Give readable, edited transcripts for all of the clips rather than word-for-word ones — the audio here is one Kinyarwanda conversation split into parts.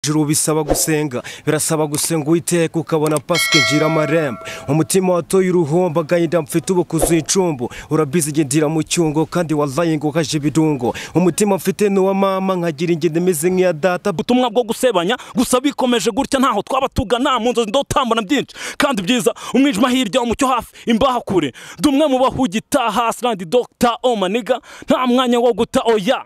Juru bisaba gusenga, birasaba gusenga Uwiteka ukabona pasike ngira amarembo. Umutima watoye uruhomba gahida mfite ubukuzuye icumbu. Urabizi gendira mu cyungo kandi wallahi ngo kaje bidungo. Umutima mfite nuwa mama nkagira ingende meze nk'iya data. Ubutumwa bwo gusebanya gusa bikomeje gutya ntaho twaba tugana mu nzozi ndotambona byinshi kandi byiza umwijima hirya umucyo hafi imbaha kure. Dumwe mu bahugita Hasland Dr. Omaniga nta mwanya wo guta oya.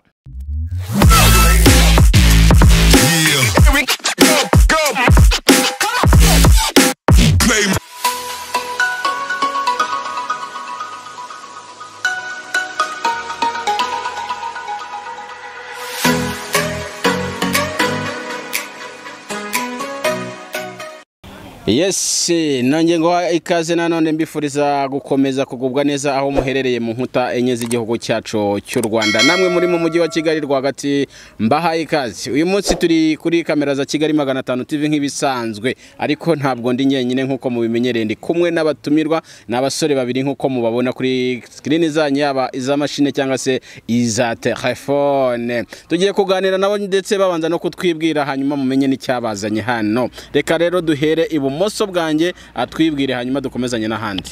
Yes, nanjye ngo ikaze nanone mbifuriza gukomeza kugubwa neza aho muherereye mu nkuta enye z'igihugu cyacu cy'u Rwanda. Namwe muri mu mujyi wa Kigali rwagati mbahaye ikaze. Uyu munsi turi kuri kamera za Kigali 500 TV nk'ibisanzwe, ariko ntabwo ndi nyenyine nkuko mubimenyereye, ndi kumwe n'abatumirwa n'abasore babiri nkuko mubabona kuri screen zanyu, yaba iza machine cyangwa se iza telefone. Tugiye kuganira nabo ndetse babanza no kutwibwira hanyuma mumenye n'icyabazanye hano. Reka rero duhere ibumoso bwanjye atwibwire hanyuma dukomezanye n'ahandi.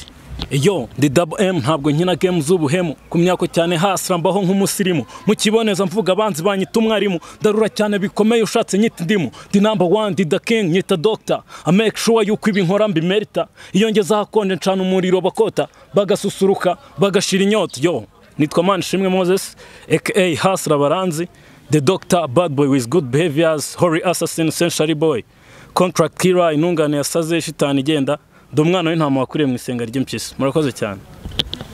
Yo, ndi Double M ntabwo nkina game z'ubuhemu ku myako cyane Hasra mbaho nk'umusirimu mu kiboneza mvuga abanzi banyita umwarimu darura cyane bikomeye ushatse nyita ndimu ndi number 1 ndi the king nyita doctor I make sure yuko ibinkora mbimerita iyo ngeza hakonje ncana umuriro bakota bagasusuruka bagashira inyota. Yo, nitwa Manishimwe Moses aka Hasra baranzi the doctor bad boy with good behaviors hoary assassin essentially boy contract killer intungane yasaze shitani igenda domwana w'intama wakuriye mu isenga ry'impyisi. Murakoze cyane.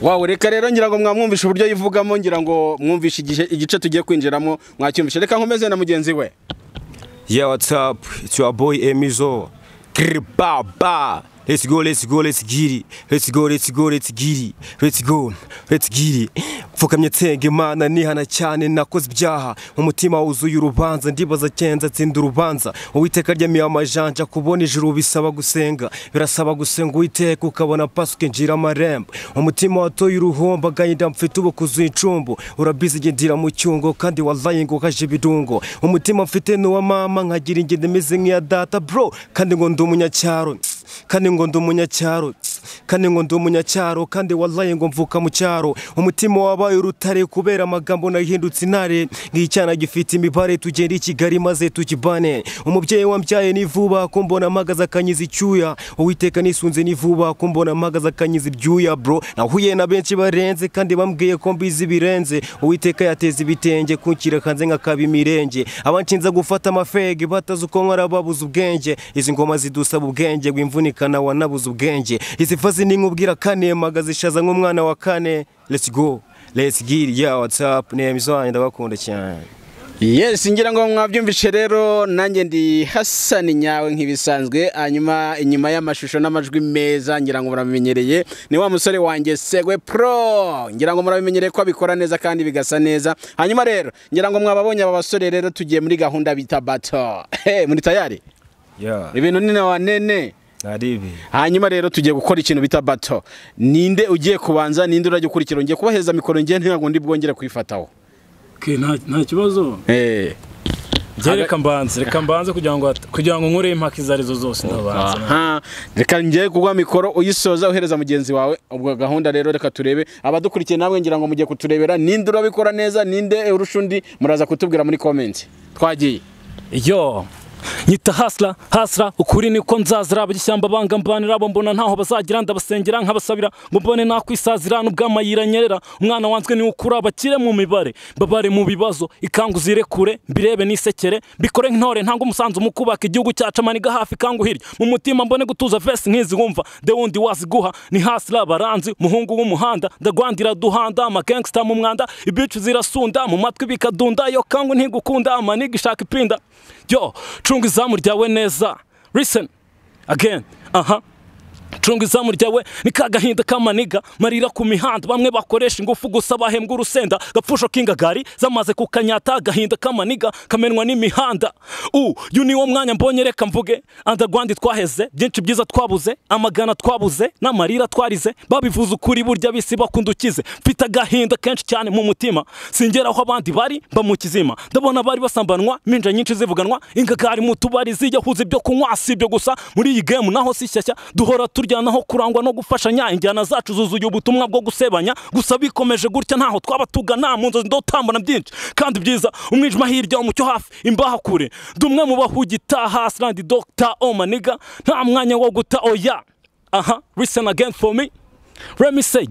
Wow, reka rero ngira ngo mwamwumvisha uburyo yivugamo, ngira ngo mwumvisha igice tugiye kwinjiramo mwacyumvisha. Reka nkomeze na mugenzi we. Yeah, what's up? It's your boy Emizo. Ba. Let's go, let's get it. Let's get it. Mfukamye tsenge mana nihana cyane nakoze ibyaha. Umutima wuzuye urubanza ndibaza cyenza tsinda urubanza. Uwiteka ryamiye amajanja kubona ijuru bisaba gusenga. Birasaba gusenga Uwiteka ukabona pasike ngira amarembo. Umutima watoye uruhomba gahida mfite ubukuzuye icumbu. Urabizi gendira mu cyungo kandi wallahi ngo kaje bidungo. Umutima mfite nuwa mama nkagira ingende meze nk'iya data bro kandi ngo ndi umunyacyaro. Kandi ngo ndi umunyacyaro kandi wallahi ngo mvuka mu cyaro. Umutima wabaye urutare kubera amagambo nahindutse intare nk'icyana gifite imibare tugenda i Kigali maze tukibane. Umubyeyi wambyaye ni vuba kumbona magaza kanyiza icyuya. Uwiteka nisunze ni vuba kumbona magaza kanyiza ibyuya bro. Nahuye na benshi barenze kandi bambwiye ko mbizi birenze. Uwiteka yateza ibitenge kunkira kanze nkakaba imirenge. Abancinza gufata amafege batazi uko nkora babuze ubwenge. Izi ngoma zidusaba ubwenge gwimvunikana wanabuze ubwenge. Izi fazi ni nkubwira kane magaze ishaza nk'umwana wa kane. Let's go, let's get it. Yeah, what's up? Ni Emizo ndabakunda cyane. Yes, ngira ngo mwabyumvishe rero nanjye ndi Hassan nyawe nk'ibisanzwe. Hanyuma inyuma y'amashusho n'amajwi meza ngira ngo muramenyereye ni wa musore wanjye Segwe Pro. Ngira ngo muramenyereye ko abikora neza kandi bigasa neza. Hanyuma rero ngira ngo mwababonye aba basore rero tugiye muri gahunda bita battle. Muri tayari? Yeah. Ibintu ni na wanene. Naribi. Hanyuma rero tugiye gukora ikintu bita battle. Ninde ugiye kubanza ninde urajye ukurikira ngiye kubaheza mikoro ngiye ntago ndi bwongere kwifataho. Nta kibazo. Reka mbanze kugira ngo nkure impaka izarizo zose ndabanza. Aha. Reka ngiye kugwa mikoro uyisoza uhereza mugenzi wawe. Ubwo gahunda rero reka turebe abadukurikiye namwe ngira ngo mugiye kuturebera ninde urabikora neza ninde urushundi muraza kutubwira muri comment. Twagiye. Yo. Nyita Hasra ukuri niko nzazira abishyamba bangambanira abo mbona ntaho bazagira ndabasengera nkabasabira ngo mbone nakwisazira n'ubwamayira nyerera umwana wanzwe ni ukura abakire mu mibare babare mu bibazo ikanguzire kure mbirebe nisekere bikore nk'intore ntango umusanzu mukubaka igihugu cyacu amaniga hafi kangu hirya mu mutima mbone gutuza vese nkizi wumva de wundi waziguha ni Hasra baranzi muhungu w'umuhanda ndagwandira duhanda ama gangster mu mwanda ibicu zirasunda mu matwi bikadunda yo kangu ntigukunda amaniga ishaka ipinda. Yo, chunga izamu ryawe neza. Listen again. cunga izamu ryawe ni kagahinda kamaniga marira ku mihanda bamwe bakoresha ingufu gusa bahembwa urusenda gapfusho k'ingagari zamaze kukanyata agahinda kamaniga kamenwa n'imihanda yu niwo mwanya mbonye reka mvuge underground twaheze byinshi byiza twabuze amagana twabuze n'amarira twarize babivuze ukuri burya bisi bakundukize mfite agahinda kenshi cyane mu mutima singera aho abandi bari mba mu kizima ndabona bari basambanwa minja nyinshi zivuganwa ingagari mu tubari ziyahuze ibyo kunywa si ibyo gusa muri iyi game naho si shyashya duhora turyanaho kurangwa no gufashanya injyana zacu zuzuye ubutumwa bwo gusebanya gusa bikomeje gutya ntaho twaba tugana mu nzozi ndotambana byinshi kandi byiza umwijima hirya umucyo hafi imbaha kure dumwe mu bahugita hasland Dr. Omaniga nta mwanya wo guta oya listen again for me. Let me say,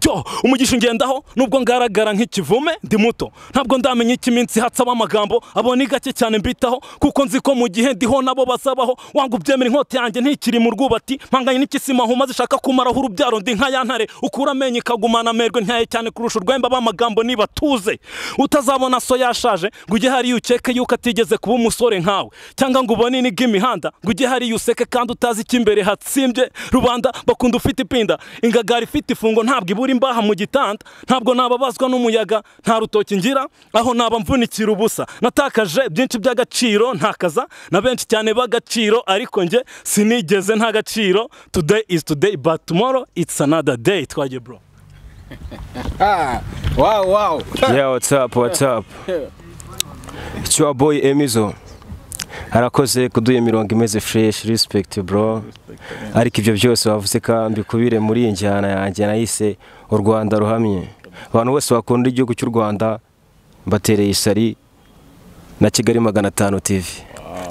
umugisha ngendaho nubwo ngaragara nk'ikivume ndi muto ntabwo ndamenya ikiminsi hatsaba amagambo abone gake cyane mbitaho kuko nzi ko mu gihe ndiho nabo bazabaho wanga ubyemera inkota yanjye ntikiri mu rwubati mpanganye n'ikisima huma zishaka kumaraho urubyaro ndi nka yantare ukura amenye ikagumana amerwe ntaye cyane kurusha urwemba b'amagambo niba tuze utazabona so yashaje ngo ujye hari ukeke yuko atigeze kuba umusore nkawe cyangwa ngo ubone iniga imihanda ngo ujye hari useke kandi utazi icy'imbere hatsimbye rubanda bakunda ufite ipinda ingagari ifite fungo ntabwo ibura imbaha mu gitanda ntabwo nababazwa n'umuyaga nta rutoki ngira aho naba mvunikira ubusa natakaje byinshi by'agaciro ntakaza na benshi cyane b'agaciro ariko nge sinigeze nta gaciro today is today but tomorrow it's another day twaje bro. Wow yeah, what's up it's your boy Emizo arakoze kuduye imirongo imeze fresh respect bro ariko ibyo byose wavuze kandi kubire muri injyana yanjye nayise u Rwanda ruhamye abantu bose bakunda igihugu cy'u Rwanda batereye isari na Kigali 500 TV.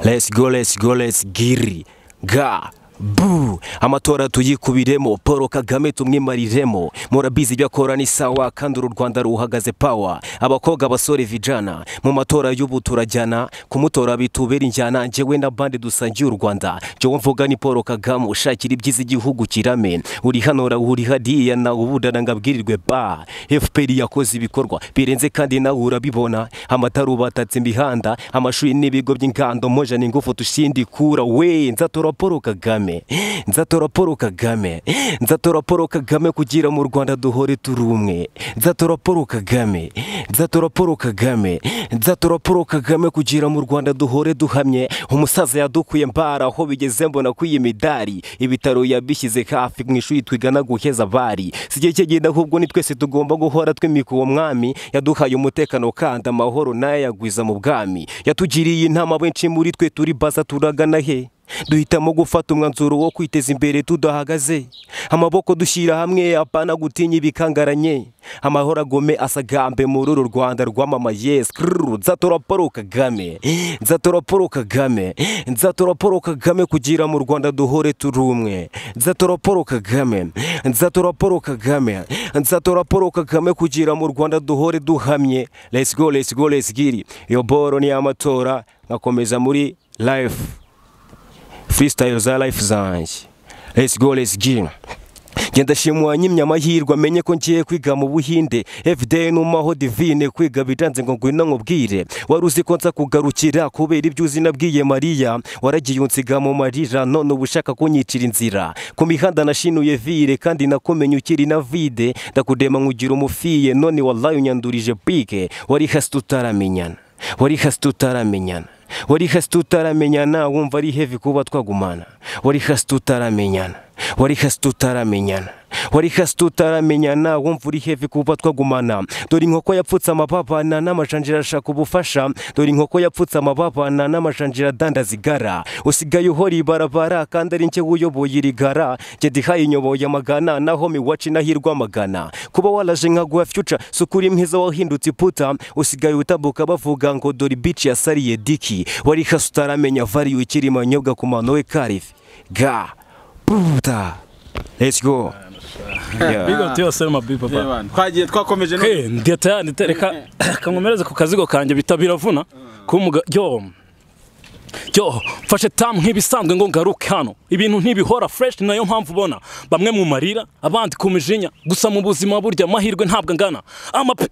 Let's giri ga bu amatora tuyikubiremo Paul Kagame tumwimariremo murabizi byakora ni sawa kandi u Rwanda ruhagaze power abakobwa abasore vijana mu matora y'ubu turajyana kumutora bitubera injyana njewe na bande dusangiye u Rwanda cyo mvuga ni Paul Kagame ushakira ibyiza igihugu kirame uri hanora uri hadiya na ubudana ngabwirirwe ba FPR yakoze ibikorwa birenze kandi nawe urabibona amataru batatse imihanda amashuri n'ibigo by'ingando moja n'ingufu tushindi kura we nzatora Paul Kagame nzatora Paul Kagame kugira mu Rwanda duhore turumwe nzatora Paul Kagame kugira mu Rwanda duhore duhamye umusaza yadukuye mbara aho bigeze mbona kwiyimidari ibitaro yabishyize hafi mu ishuri twigana guheza bari sije cyegenda ahubwo ni twese tugomba guhora twimika uwo mwami yaduhaye umutekano kandi amahoro naye yagwiza mu bwami yatugiriye intama benshi muri twe turi baza turagana he duhitamo gufata umwanzuro wo kwiteza imbere tudahagaze amaboko dushyira hamwe apana gutinya ibikangaranye amahoro agome asagambe muri uru Rwanda rwamamaye nzatora Paul Kagame kugira mu Rwanda duhore turumwe nzatora Paul Kagame kugira mu Rwanda duhore duhamye. Let's giri yo boro ni amatora ngakomeza muri life freestyle za life zanjye. Let's go genda shimwa nyimya amahirwe amenye ko ngiye kwiga mu Buhinde everyday numaho divine kwiga bidanze ngo ngwina nkubwire waruzi ko nza kugarukira kubera ibyo uzi nabwiye Maria waragiye unsiga mu marira none ubushaka kunyicira inzira ku mihanda nashinuye vire kandi nakomenye ukiri na vide ndakudema nkugira umufiye none wallahi unyandurije pike wari hasi tutaramenyana wumva ari heavy kuba twagumana wari hasi tutaramenyana wumva uri heavy kuba twagumana dore inkoko yapfutse amababana n'amajanjira ashaka ubufasha dore inkoko yapfutse amababana n'amajanjira dandazigara usigaye uhora ibarabara kandi ari nke uyoboye irigara nge dihaye inyoboye amagana naho miwaci nahirwa amagana kuba walaje nkaguha future sukuri mwiza wahindutse iputa usigaye utabuka bavuga ngo dore bitch yasariye diki wari hasi utaramenya value ikiri manyobwa ku mano we karifi ga puta. Let's go. Big up to yourself my big papa. Twagiye twakomeje no. Ndeta nitereka kankomereze ku kazigo kanje bitabiravuna kumuga fashe tam nk'ibisanzwe ngo ngaruke hano ibintu ntibihora fresh nayo mpamvu ubona bamwe mu marira abandi ku mijinya gusa mu buzima burya amahirwe ntabwo ngana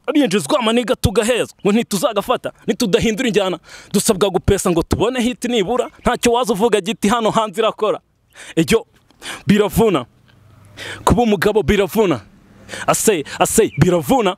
arinjizwa amaniga tugaheza ngo ntituzagafata nitudahindura injyana dusabwa gupesa ngo tubone hit nibura ntacyo waza uvuga giti hano hanze irakora biravuna kuba umugabo biravuna ase biravuna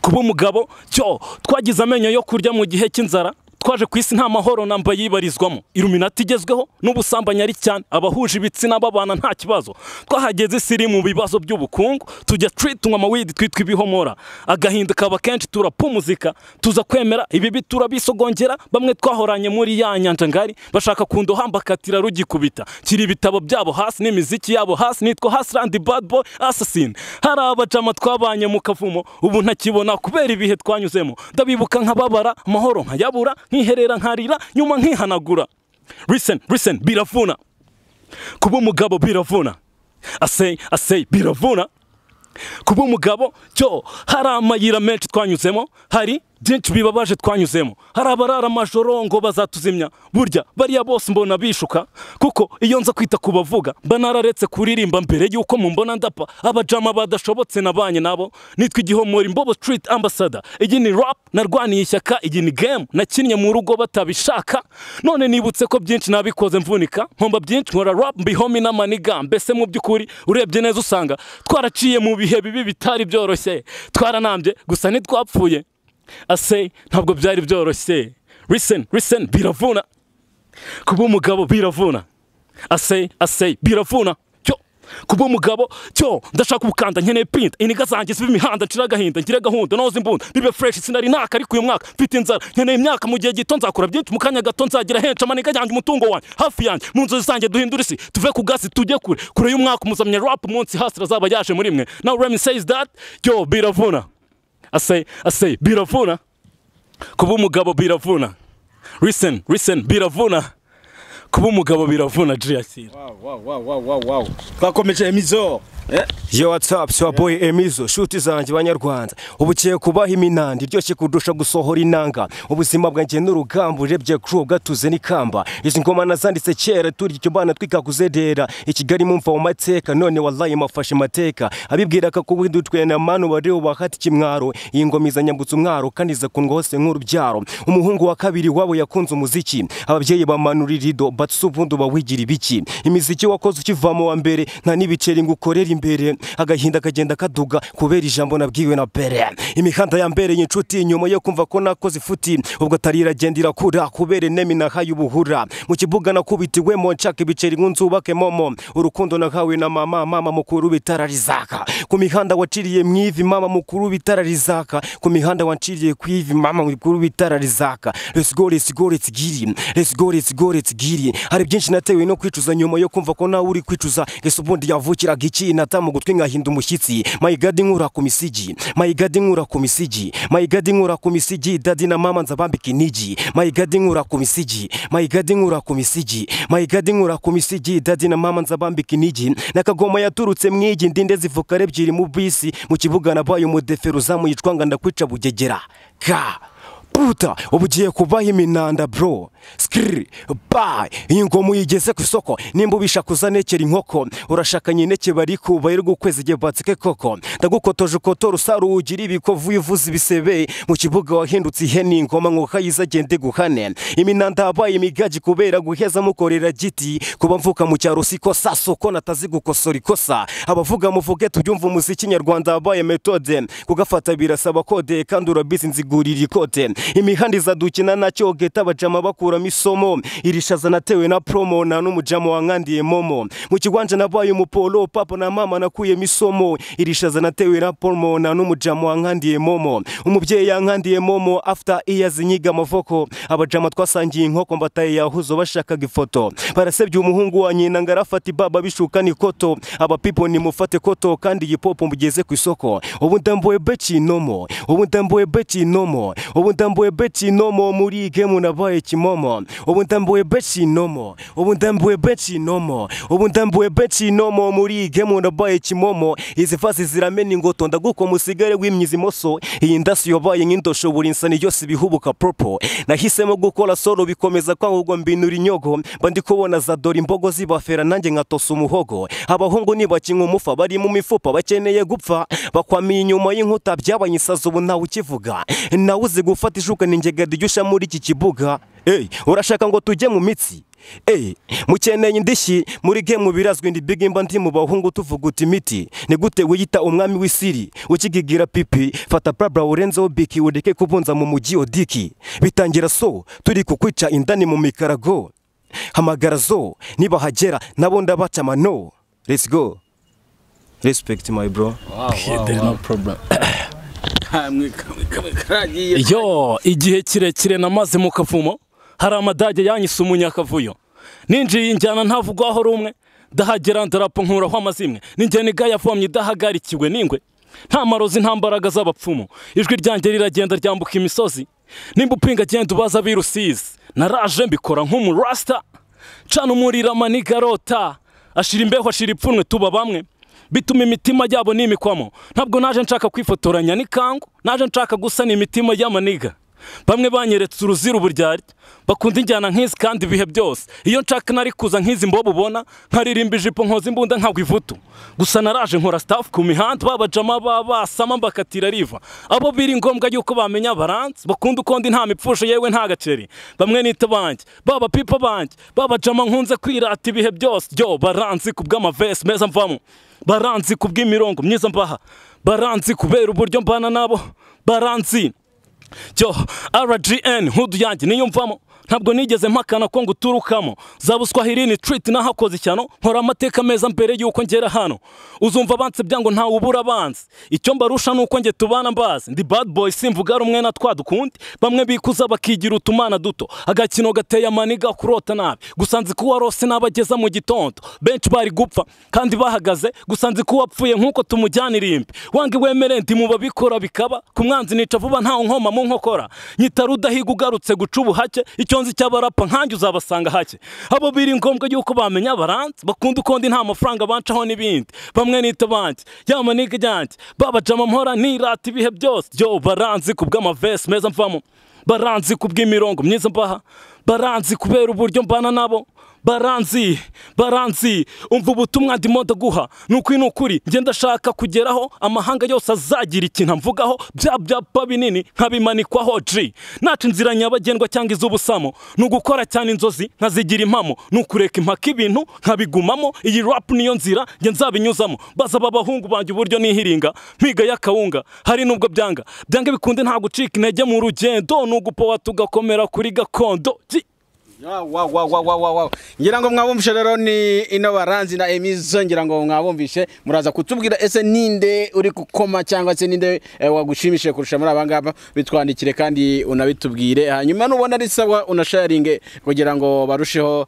kuba umugabo cyo twagize amenyo yo kurya mu gihe cy'inzara twaje ku isi nta mahoro namba yibarizwamo Illuminati igezweho n'ubusambanyi ari cyane abahuje ibitsina babana nta kibazo twahageze siri mu bibazo by'ubukungu tujya treatwa amawidi twitwa ibihomora agahinda kaba kenshi turapumuzika tuza kwemera ibi turabisogongera bamwe twahoranye muri ya nyanja ngari bashaka kundohamba katira rugikubita kiri ibitabo byabo hasi n'imiziki yabo hasi nitwa Hasland Bad Boy Assassin hari abajama twabanye mu kavumo ubu ntakibona kubera ibihe twanyuzemo ndabibuka nkababara amahoro nkayabura nkiherera nkarira nyuma nkihanagura Racine biravuna kuba umugabo biravuna ase biravuna kuba umugabo cyo hari amayira menshi twanyuzemo hari byinshi bibabaje twanyuzemo hari abarara amajoro ngo bazatuzimya burya bariya bose mbona bishuka kuko iyo nza kwita kubavuga banararetse kuririmba mbere yuko mumbona ndapa abajama badashobotse nabanye nabo nitwa igihomori Mbobo Street Ambassador iyi ni rap narwaniye ishyaka iyi ni game nakinnye mu rugo batabishaka none nibutse ko byinshi nabikoze mvunika nkomba byinshi nkora rap mbihomi n'amaniga mbese mu byukuri urebye neza usanga twaraciye mu bihe bibi bitari byoroshye twaranambye gusa ntitwapfuye ase ntabwo byari byoroshye Racine biravuna kuba umugabo biravuna ase biravuna cyo kuba umugabo cyo ndashaka ubukanda nkeneye print iniga zanjye zibe imihanda nshira gahinda ngire gahunda noze imbunda bibe fresh sinari naka ariko uyu mwaka mfite inzara nkeneye imyaka mu gihe gito nzakora byinshi mu kanya gato nzagira henshi amaniga yanjye umutungo wanjye hafi yanjye mu nzozi zanjye duhindura isi tuve ku gasi tujye kure y'umwaka umuzamya rap munsi hasi razaba yaje muri mwe now Remy says that yo biravuna ase biravuna kuba umugabo biravuna Racine biravuna kuba umugabo biravuna Jiyasira wow twakomeje Emizo Yo what's up so boy Emizo shuti zanjye banyarwanda ubukiye kubaha iminandi iryoshye kudusha gusohora inanga ubuzima bwanjye n'urugamba urebye crew gatuze n'ikamba izi ngoma nazanditse kera turi icyo bana twikakuzedera ikigali mumva mu mateka none wallahi mafashe mateka abibwira ka kubindutwe na manu bari ubahati kimwaro iyi ngoma izanyambutse umwaro kandi za kundwa hose nk'urubyaro umuhungu wa kabiri wabo yakunze umuziki ababyeyi bamanura irido batsubundo bawigira ibiki imiziki wakoze ukivamo wa mbere nta nibiceri ngukorera imbere agahinda kagenda kaduga kubera ijambo nabwiwe na bere imihanda ya mbere y'inshuti nyuma yo kumva ko nakoze ifuti ubwo tarira gendira kura kubere nemi nahaye ubuhura mu kibuga nakubitiwemo nshaka ibiceri nkunzubake momo urukundo nakawe na mama mukuru bitararizaka ku mihanda waciriye mwivi mama mukuru bitararizaka ku mihanda wanciriye kwivi mama mukuru bitararizaka let's go giri hari byinshi natewe no kwicuza nyuma yo kumva ko nawe uri kwicuza ese ubundi yavukiraga iki natamu gutwi ngahinda umushyitsi my god nkura ku misigi daddy na mama nzabambika inigi my god nkura ku misigi daddy na mama nzabambika inigi nakagoma yaturutse mwigi ndinde zivuka rebyiri mu bisi mu kibuga nabaye umudefero zamuyicwanga ndakwica bugegera ka puta ubugiye kubaha iminanda bro skri bye ingoma yigeze ku isoko nimba ubishakuza nekera inkoko urashaka nyineke bari kuba iri gukweza igihe batsike koko ndagukotoje kotora usaru ugira ibikovu uvuze ibisebe mu kibuga wahindutse ihene ingoma nkuko yizagende guhane iminanda abaye imigaji kubera guheza mukorera giti kuba mvuka mu cyaro siko sasoko natazi gukosora ikosa abavuga muvuge tubyumva umuziki nyarwanda abaye metode kugafata birasaba kode kandi urabizi nzigurira ikote imihanda izadukina nacyo geta abajama bakuramo isomo irishaza natewe na promo na n'umujama wankandiye momo mu kigwanje nabaye umupolo papa na mama nakuyemo isomo irishaza natewe na promo na n'umujama wankandiye momo umubyeyi yankandiye momo after years nyiga amavoko abajama twasangiye inkoko mbataye yahuzo bashakaga ifoto barasebye umuhungu wa nyina ngarafata baba bishuka ni koto aba people ni mufate koto kandi yipopo mugeze ku isoko ubu ndamboye beti nomo muri game nabaye kimomo ubu ndamboye beti nomo muri game nabaye kimomo izi fasi ziramena ingoto ndaguko musigare w'imyizi moso iyi ndasi yobaye nk'indosho buri insani yose bihubuka propo nahisemo gukora solo bikomeza kwangurwa mbinura inyogo bandi kubona za dori imbogo zibafera nanjye nkatosa umuhogo abahungu nibakinga umufa bari mu mifupa bakeneye gupfa bakwamiye inyuma y'inkuta byabanye isazo ubu nawe ukivuga nawe uzi gufata ishuka n'ingega dijusha muri iki kibuga urashaka ngo tujye mu mitsi mukeneye indishyi muri game birazwi ndi big imba ndi mu bahungu tuvuguta imiti ni gute wiyita umwami w'isiri ukigigira pipi fata brabra urenzeho biki ureke kubunza mu mujyi odiki bitangira so turi kukwica indani mu mikarago hamagara zo niba hagera nabo ndabaca mano. Let's go. Respect my bro. There's no problem. Yo, igihe kirekire namaze mu kavumo hari amadage yanyise umunyakavuyo ninjiye injyana ntavugwaho rumwe ndahagera ndarapo nkuraho amazimwe ninjye niga yavomye idahagarikiwe n'ingwe nta marozi nta mbaraga z'abapfumu ijwi ryanjye riragenda ryambuka imisozi nimba upinga agenda ubaza birusizi naraje mbikora nk'umurasta cana umurira amanigarota ashira imbeho ashira ipfunwe tuba bamwe bituma imitima yabo n'imikwamo ntabwo naje nshaka kwifotoranya n'ikangu naje nshaka gusana imitima y'amaniga bamwe banyeretse uruzira uburyarya bakunda injyana nk'izi kandi ibihe byose iyo nshaka nari kuza nk'izi mbobo ubona nkaririmba ijipo nkoza imbunda nkagwa ivutu gusa naraje nkora staff ku mihanda babajama babasama mbakatira riva abo biri ngombwa yuko bamenya baranze bakunda ukondi nta mipfusho yewe nta gaceri bamwe nita banjye baba pipa banjye babajama nkunze kwirata ibihe byose byo baranzi kubw'amavesi meza mvamo baranzi kubw'imirongo myiza mbaha baranzi kubera uburyo mbana nabo baranzi Yo, RGN hudu yanjye niyo mvamo ntabwo nigeze mpakana ko nguturukamo zabuswa hirini treat nahakoze cyano nkora amateka meza mbere yuko ngera hano uzumva banse byango nta ubura banze icyo mbarusha nuko nge tubana mbazi ndi bad boy simvuga rumwe na twadukundi bamwe bikuza bakigira utumana duto agakino gateye amaniga kurota nabi gusanze kuwa rose nabageza mu gitondo bench bari gupfa kandi bahagaze gusanze kuwa apfuye nkuko tumujyanira imbi wange wemere ndi mu babikora bikaba kumwanzi nica vuba nta nkoma mu nkokora nyita rudahiga ugarutse guca ubuhake nzi cyabarapa nkanjye uzabasanga hake abo biri ngombwa yuko bamenya baranze bakunda ukondi nta mafaranga bancaho n'ibindi bamwe nita banjye yamaniga ryanjye babajama mpora nirata ibihe byose byo baranzi kubw'amavesi meza mvamo baranzi kubw'imirongo myiza mbaha baranzi kubera uburyo mbana nabo baranzi umva ubutumwa ndimo ndaguha nukuri ngenda shaka kugeraho amahanga yose azagira ikintu mvugaho byapa binini nkabimanikwaho G naca inzira nyabagendwa cyangwa iz'ubusamo nugukora cyane inzozi nkazigira impamo nukureka impaka ibintu nkabigumamo iyi rap niyo nzira nge nzabinyuzamo baza babahungu banjye uburyo nihiringa mpiga yakawunga hari nubwo byanga bikunde nta gucika intege mu rugendo nugupowa tugakomera kuri gakondo Wow. Ngira ngo mwabumvishe rero ni ino baranzi na emizo ngira ngo mwabumvishe muraza kutubwira ese ninde uri gukoma cyangwa se ninde wagushimishije kurusha muri abangaba bitwandikire kandi unabitubwire hanyuma nubona ari sawa unasharinge kugira ngo barusheho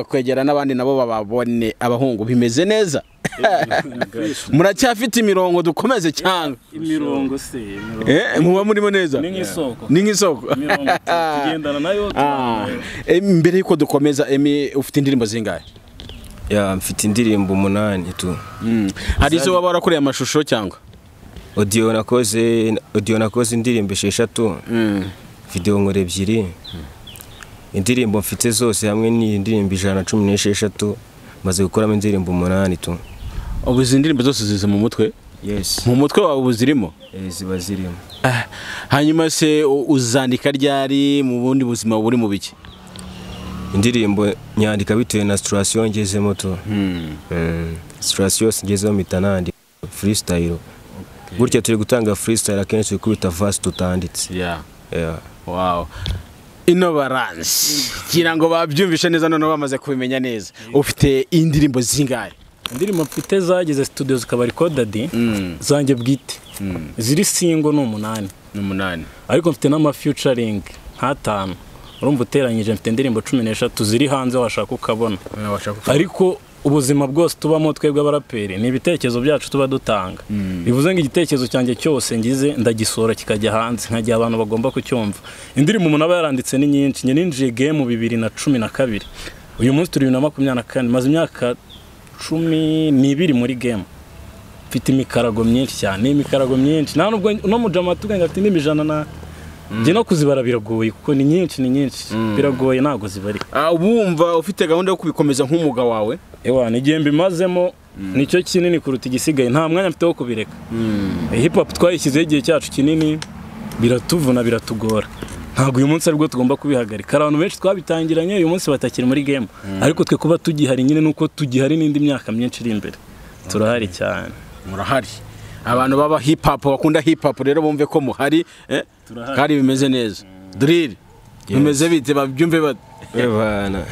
kwegera n'abandi nabo bababone abahungu bimeze neza muracyafite imirongo dukomeze cyangwa imirongo se muba murimo neza ni nk'isoko tugendana nayo mbere yuko dukomeza emi ufite indirimbo zingahe mfite indirimbo 8 tu hari izo waba warakoreye amashusho cyangwa audio nakoze indirimbo 6 video nkore 2 indirimbo mfite zose hamwe ni indirimbo 116 maze gukoramo indirimbo 8 tu ubu izi ndirimbo zose zize mu mutwe yes mu mutwe wawe ubuzirimo ziba zirimo hanyuma se uzandika ryari mu bundi buzima buri mu biki indirimbo nyandika bitewe na situation ngezemo to situation ngezemo mitanandi freestyle gutya turi gutanga freestyle akenshi kubita verse tutanditse wow ino baranzi kira ngo babyumvishe neza none bamaze kubimenya neza ufite indirimbo zingahe indirimbo mfite zagize studio zikaba recorded zanjye bwite ziri single no 8 ariko mfite n'ama featuring 5 urumva uteranyije mfite indirimbo 13 ziri hanze washaka ukabona ariko ubuzima bwose tubamo twebwe abaraperi ni ibitekerezo byacu tuba dutanga bivuze ngo igitekerezo cyanjye cyose ngize ndagisora kikajya hanze nkajya abantu bagomba kucyumva indirimbo umuntu aba yaranditse ni nyinshi nye ninjiye game mu 2012 uyu munsi turi 2024 maze imyaka 12 muri game mfite imikarago myinshi cyane imikarago myinshi nta nubwo no mujama tuganga ati n'imijana na nje no kuzibara biragoye kuko ni nyinshi biragoye nago zibari ubumva ufite gahunda yo kubikomeza nk'umuga wawe nigiye mbimazemo nicyo kinini kuruta igisigaye nta mwanya mfite wo kubireka hip hop twayishyizeho igihe cyacu kinini biratuvuna biratugora ntabwo uyu munsi aribwo tugomba kubihagarika. Abantu benshi twabitangiranye uyu munsi batakiri muri game, ariko twe kuba tugihari nyine nuko tugihari n'indi myaka myinshi iri imbere. Turahari cyane. Murahari. Abantu baba hip hop bakunda hip hop rero bumve ko muhari kandi bimeze neza. Drill bimeze bite babyumve bana.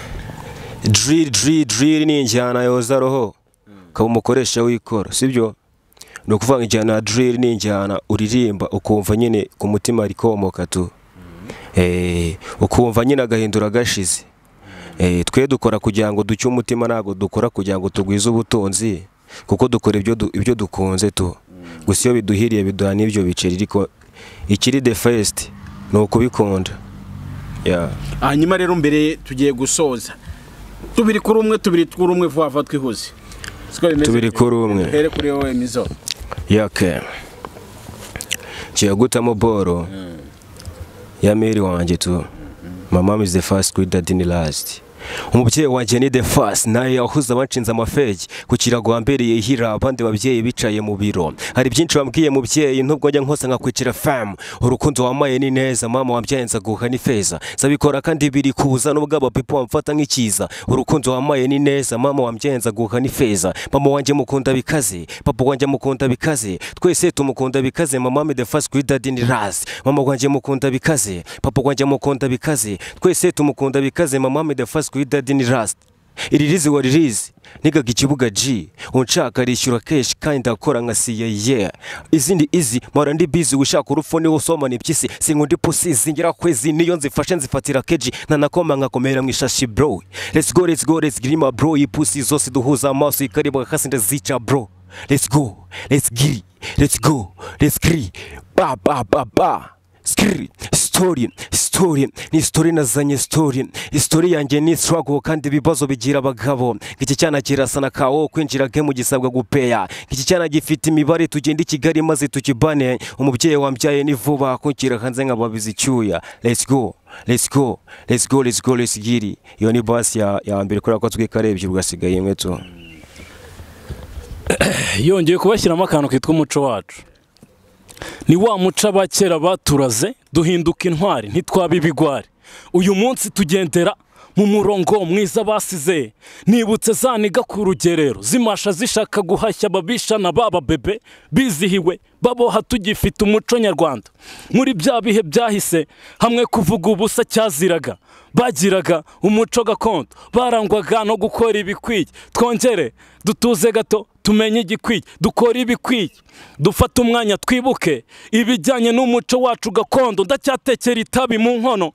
Drill ni injyana yoza roho ukaba umukoresha wikora, sibyo? No kuvanga injyana ya drill ni injyana uririmba ukumva nyine ku mutima rikomoka tu. Ukumva nyine agahindura gashize. Twe dukora kugira ngo ducye umutima, ntago dukora kugira ngo tugwize ubutunzi, kuko dukora ibyo dukunze tu. Gusa iyo biduhiriye biduha n'ibyo biceri, ariko ikiri the first no kubikunda. Hanyuma rero mbere tugiye gusoza, tubiri kuri umwe vuba twihuze. Tubiri kuri umwe. Here kuri wowe Mizo. Yake. Ciye gutamo boro. Ya meri wanje tu. My mom is the first, good dad in the last. Umubyeyi wanje ni the first, naye yahuza banshinze amafegi ku kirago wambereye hira, abandi babyeyi bicaye mu biro. Hari byinshi bambwiye mubyeyi, ntubwo njya nkosa nkakwicira fam. Urukundo wamaye ni neza, mama wambyaye nzaguha ni feza. Zabikora kandi biri kuza nubwo abapipo bamfata nk'ikiza. Urukundo wamaye ni neza, mama wambyaye nzaguha ni feza. Mama wanje mukunda bikaze, papa wanje mukunda bikaze. Twese tumukunda bikaze, mama me the first, good dad in the last. Mama wanje mukunda bikaze, papa wanje mukunda bikaze. Twese tumukunda bikaze, mama me the first, good dad in the last. Iririzi wa ririzi nigaga ikibuga G, unshaka rishyura kesh kandi ndakora nka CIA. Izindi izi mara ndi busy ushaka urufone wosoma n'ibyisi, sinkundi pussy zingira kwezi niyo nzifashe nzifatira keji nanakoma nkakomera mwishashi bro. Let's go grima bro, iyi pussy zose duhuza amaso ikariba kasinde zica bro. Let's get let's gree ba skri story ni story nazanye story yanjye ni struggle kandi bibazo bigira abagabo. Iki cyana kirasana kawo kwinjira game gisabwa gupeya. Iki cyana gifite imibare tugenda Kigali maze tukibane. Umubyeyi wambyaye ni vuba kunkira hanze nkababizi cyuya. Let's get it. Iyo ni boss ya mbere kuri ko twikarebye ugasigaye imwe to. Yongeye kubashyiramo akantu kitwa umuco wacu. Ni wa muca abakera baturaze duhinduka intwari ntitwaba ibigwari. Uyu munsi tugendera mu murongo mwiza basize. Nibutse zaniga ku rugerero zimasha zishaka guhashya babisha na baba bebe bizihiwe baboha tugifite umuco nyarwanda. Muri bya bihe byahise hamwe kuvuga ubusa cyaziraga, bagiraga umuco gakondo, barangwaga no gukora ibikwiye. Twongere dutuze gato tumenye igikwiye, dukora ibikwiye, dufata umwanya twibuke ibijyanye n'umuco wacu gakondo. Ndacyatekera itabi mu nkono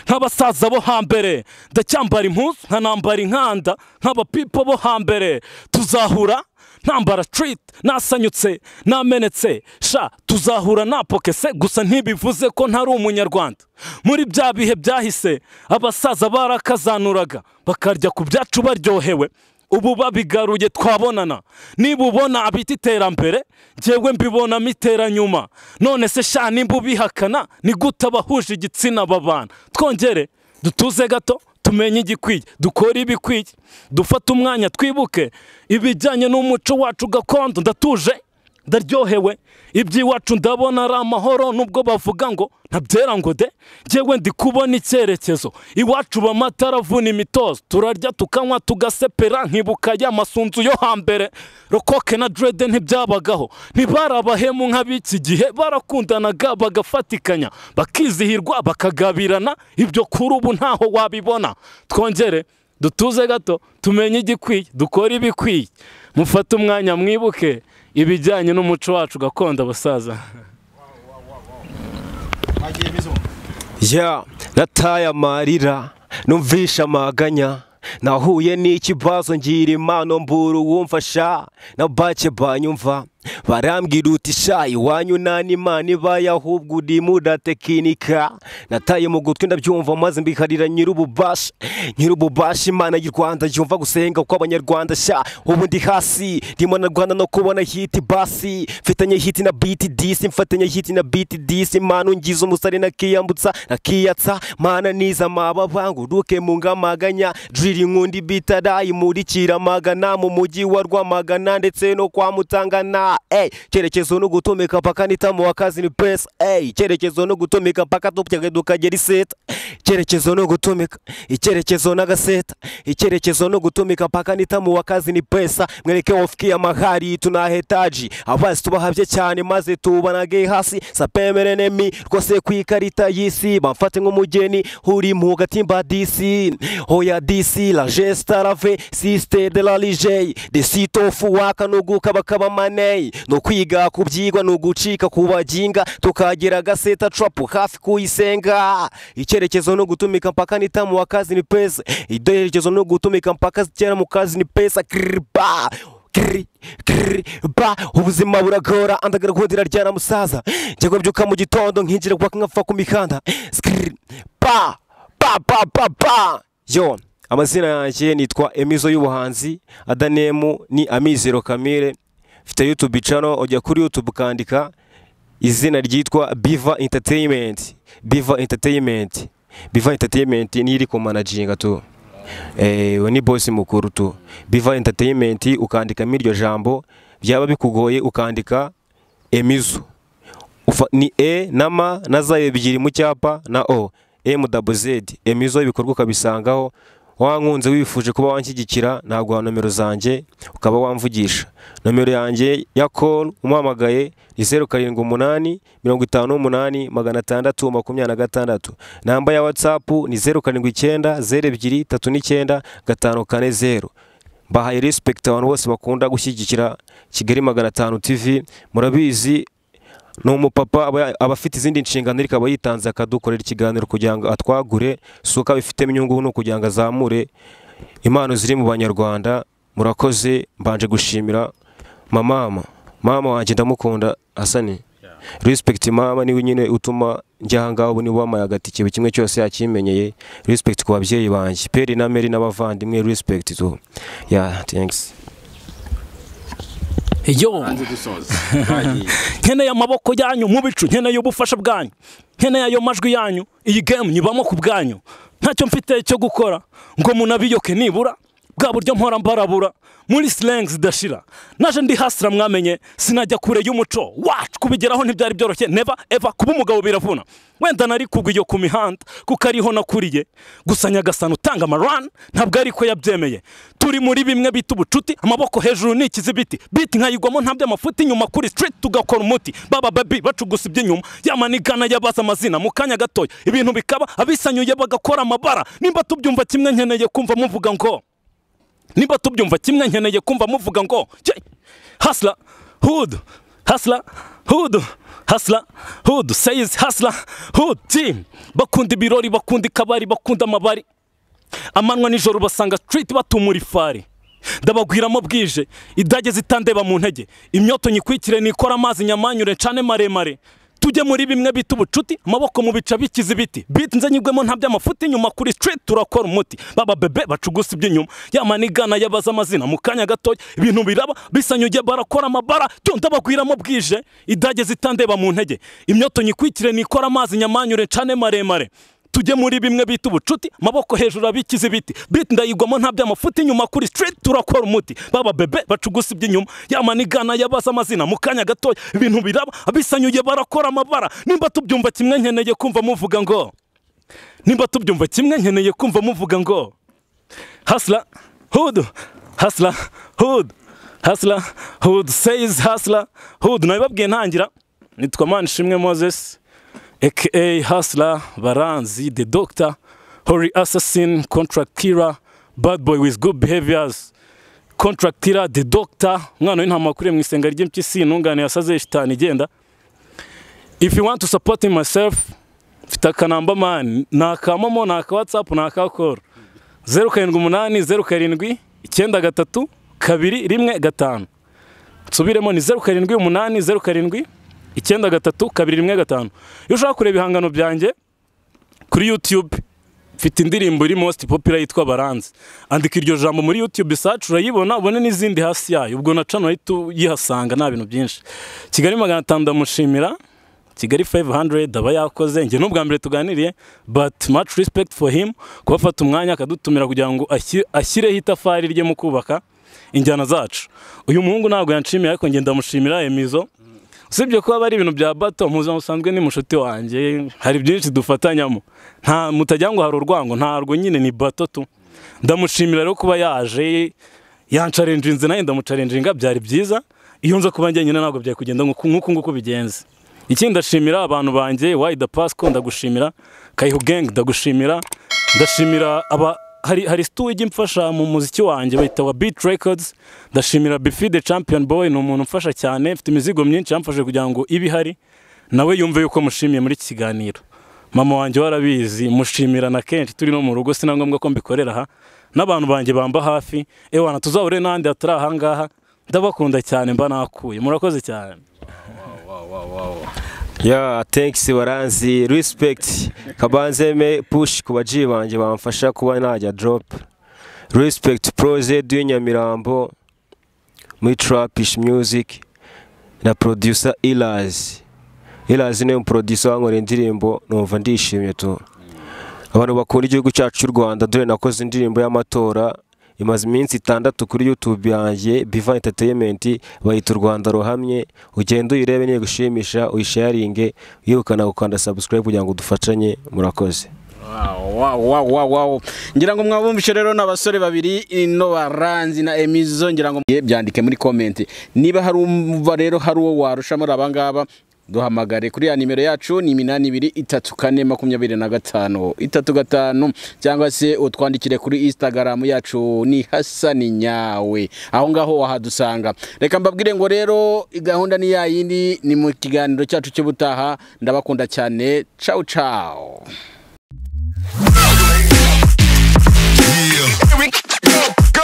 nk'abasaza bo hambere, ndacyambara impuzu nkanambara inkanda nk'abapipo bo hambere. Tuzahura ntambara street nasanyutse namenetse sha, tuzahura napokese gusa ntibivuze ko ntari umunyarwanda. Muri bya bihe byahise abasaza barakazanuraga bakarya ku byacu baryohewe. Ubu babigaruye twabonana, niba ubona abita iterambere njyewe mbibona mitera nyuma. None se sha nimba ubihakana ni gute abahuje igitsina babana. Twongere dutuze gato tumenye igikwiye, dukora ibikwiye, dufata umwanya twibuke ibijyanye n'umuco wacu gakondo. Ndatuje ndaryohewe iby'iwacu ndabona ari amahoro, nubwo bavuga ngo ntabyera ngo de, njyewe ndi kubona icyerekezo. Iwacu bamatara avuna imitozo, turarya tukanywa tugasepera nkibuka y'amasunzu yo hambere. Rokoke na dread ntibyabagaho, ntibarabahemu nk'abiki gihe, barakundanaga bagafatikanya bakizihirwa bakagabirana. Ibyo kuri ubu ntaho wabibona. Twongere dutuze gato tumenye igikwiye, dukora ibikwiye, mufate umwanya mwibuke ibijyanye n'umuco wacu gakondo abasaza. Nataye amarira numvisha amaganya, nahuye n'ikibazo ngira impano mbura uwumfasha. Na bake banyumva barambwira uti sha iwanyu nani imana ibaye ahubwo uri mudatekinika. Nataye mu gutwi ndabyumva maze mbiharira nyir'ububasha Imana y'u Rwanda yumva gusenga kw'abanyarwanda sha. Ubu ndi hasi ndimo na Rwanda no kubona hit basi, mfitanye hit na beat disi, mfatanye hit na beat disi. Mana ungize umusare nakiyambutsa nakiyatsa, mana niza amababa nguruke mu ngamaganya. Drill nkundi bitarayi muri Kiramagana mu mujyi wa Rwamagana ndetse no kwa Mutangana. ba cyerekezo no gutumika paka nitamu wakazi ni pesa cyerekezo no gutumika paka tupyage dukagera iseta cyerekezo no gutumika icyerekezo n'agaseta icyerekezo no gutumika paka nitamu wakazi ni pesa mwereke wafikia mahali tunahitaji abasi tubahavye cyane maze tubanage hasi sapemere nemi rwose kwikarita yisi bamfate nk'umugeni uri mu gatimba DC hoya DC la gesta lave siste de la lige de sitofu waka nuguka bakaba manei no kwiga kubyigwa no gucika kubajinga tukagera gaseta trap hafi kuyisenga icyerekezo no gutumika mpaka nitamu wakazi ni pesa iderekezo no gutumika mpaka cyera mu kazi ni pesa kriba ubuzima buragora andagara kundira ryana musaza njye byuka mu gitondo nkinjira kwa nkapfa ku mikanda yo amazina yanjye nitwa Emizo y'ubuhanzi adanemu ni Amizero Kamire mfite YouTube channel ujya kuri YouTube kandika izina ryitwa Biva Entertainment ni iri ku managinga tu we ni boss mukuru tu Biva Entertainment ukandika miryo jambo byaba bikugoye ukandika Emizo ni na ma na za ebyiri mu cyapa na o MWZ Emizo ibikorwa kabisangaho wankunze wifuje kuba wanshyigikira nagwa nomero zanjye ukaba wamvugisha nomero yanjye ya call umuhamagaye ni 0788 58 namba ya WhatsApp ni 0790239540 mbahaye respect abantu bose bakunda gushyigikira Kigali 500 TV murabizi no umupapa abafite izindi nshingano rikaba yitanze akadukorera ikiganiro kugira ngo atwagure suka bifite inyungu no kugira ngo azamure impano ziri mu banyarwanda murakoze mbanje gushimira mama wanjye ndamukunda Hasani respect mama niwe nyine utuma njyanga ubu ni wamaye agatike kimwe cyose yakimenyeye respect ku babyeyi banje Peri na Meri n'abavandimwe respect to thanks yo nkeneye amaboko yanyu mu bicu nkeneye ubufasha bwanyu nkeneye ayo majwi yanyu iyi game nyibamo ku bwanyu ntacyo mfite cyo gukora ngo munabiyoke nibura bwa buryo mpora mbarabura muri slangs dashira naje ndi hasra mwamenye sinajya kure y'umuco wacu kubigeraho ntibyari byoroshye never ever kuba umugabo biravuna wenda nari kugwiyo ku mihanda kuko ariho nakuriye gusa Nyagasani utanga amarun ntabwo ariko yabyemeye turi muri bimwe bita ubucuti amaboko hejuru n'ikizibiti beat nkayigwamo ntabyo amafuti nyuma kuri street tugakora umuti baba baby bacugusa iby'inyuma yamanigana yabaza amazina mu kanya gatoya ibintu bikaba abisanyuye bagakora amabara nimba tubyumva kimwe nkeneye kumva muvuga ngo hustler hood says hustler hood team bakunda ibirori bakunda ikabari bakunda amabari amanwa nijoro basanga street batumura ifari ndabagwiramo bwije idage zitandeba mu ntege imyoto nyikwikire nikora amazi nyamanyure cane maremare tujye muri bimwe bita ubucuti amaboko mu bica bikiza ibiti beat nze nyigwemo ntabyo amafuti nyuma kuri street turakora umuti baba bebe bacugusa iby'inyuma yamanigana yabaza amazina mu kanya gatoya ibintu biraba bisanyuye barakora amabara cyo ndabagwiramo bwije idage zitandeba mu ntege imyoto nyikwikire nikora amazi nyamanyure cane maremare tujye muri bimwe bita ubucuti amaboko hejuru abikiza ibiti beat ndayigwamo ntabyo amafuti nyuma kuri street turakora umuti baba bebe bacugusa iby'inyuma yamanigana yabaza amazina mu kanya gatoya ibintu biraba abisanyuye barakora amabara nimba tubyumva kimwe nkeneye kumva muvuga ngo hustler hood says hustler hood nabibabwiye ntangira nitwa Manishimwe Moses aka Hustler, Baranzi, the Doctor, Hori Assassin, Contract Killer, Bad Boy with Good Behaviors, Contract Killer, the Doctor, mwana w'intama kuri mu isenga ry'impyisi ntungane yasaze shitani igenda. If you want to support myself, fita kanamba man, nakamomo naka WhatsApp naka call. 0780 07 93 Nsubiremo ni 0780 07 iyo ushaka kureba ibihangano byanjye kuri YouTube mfite indirimbo iri most popular yitwa Baranzi andika iryo jambo muri YouTube search urayibona ubone n'izindi hasi yayo ubwo na channel yihasanga nta bintu byinshi Kigali 500 ndamushimira Kigali 500 aba yakoze nge n'ubwa mbere tuganiriye but much respect for him kubafata umwanya akadutumira kugira ngo ashyireho itafari rye mu kubaka injyana zacu. Uyu muhungu ntabwo yanshimiye ariko ngenda ndamushimira Emizo. Usibye ko bari ibintu bya bato muza musanzwe ni mushuti wanjye, hari byinshi dufatanyamo. Nta mutajya ngo hari urwango, ntarwo nyine ni bato tu. Ndamushimira rero kuba yaje yancarenjinze naye ndamucarenjinga byari byiza. Iyo nza kuba njye nyine ntabwo byari kugenda nk'uko bigenze. Ikindi ndashimira abantu banjye Wide Pasco, ndagushimira Kaihu Gang, ndagushimira hari studio imfasha mu muziki wanjye bayita wa Beat Records. Ndashimira Bifi the Champion Boy, ni umuntu mfasha cyane, mfite imizigo myinshi yamfashe kugira ngo ibi hari nawe yumve yuko mushimiye muri kiganiro. Mama wanjye warabizi, mushimira na kenshi turi no mu rugo, sinangombwa ko mbikorera aha. N'abantu banjye bamba hafi, ewana tuzahure n'andi atari aha ngaha. Ndabakunda cyane mba nakuye, murakoze cyane. Yeah, thanks waranzi, respect. Kabanzeme push ku baji banje bamfasha kuba najya drop. Respect project y'Nyamirambo muri Trapish Music na producer Ilaz. Ilaz ni producer wankora indirimbo numva ndishimye tu. Abantu bakunda igihugu cyacu cy'u Rwanda, dore nakoze indirimbo y'amatora imaze iminsi 6 kuri YouTube yanjye Biva Entertainment, bayita Rwanda ruhamye. Ugenda uyirebe niye gushimisha, uyisharinge, yirukana gukanda subscribe kugira ngo dufatanye. Murakoze. Wow. Ngira ngo mwabumvishe rero n'abasore babiri ino Baranzi na Emizo, ngira ngo byandike muri comment niba hari umva rero hari uwo warusha muri abangaba. Duhamagare kuri ya nimero yacu ni 823425 cyangwa se utwandikire kuri Instagram yacu ni Hasani Nyawe, aho ngaho wahadusanga. Reka mbabwire ngo rero gahunda ni ya yindi, ni mu kiganiro cyacu cy'ubutaha. Ndabakunda cyane, ciao ciao. Yeah. Go.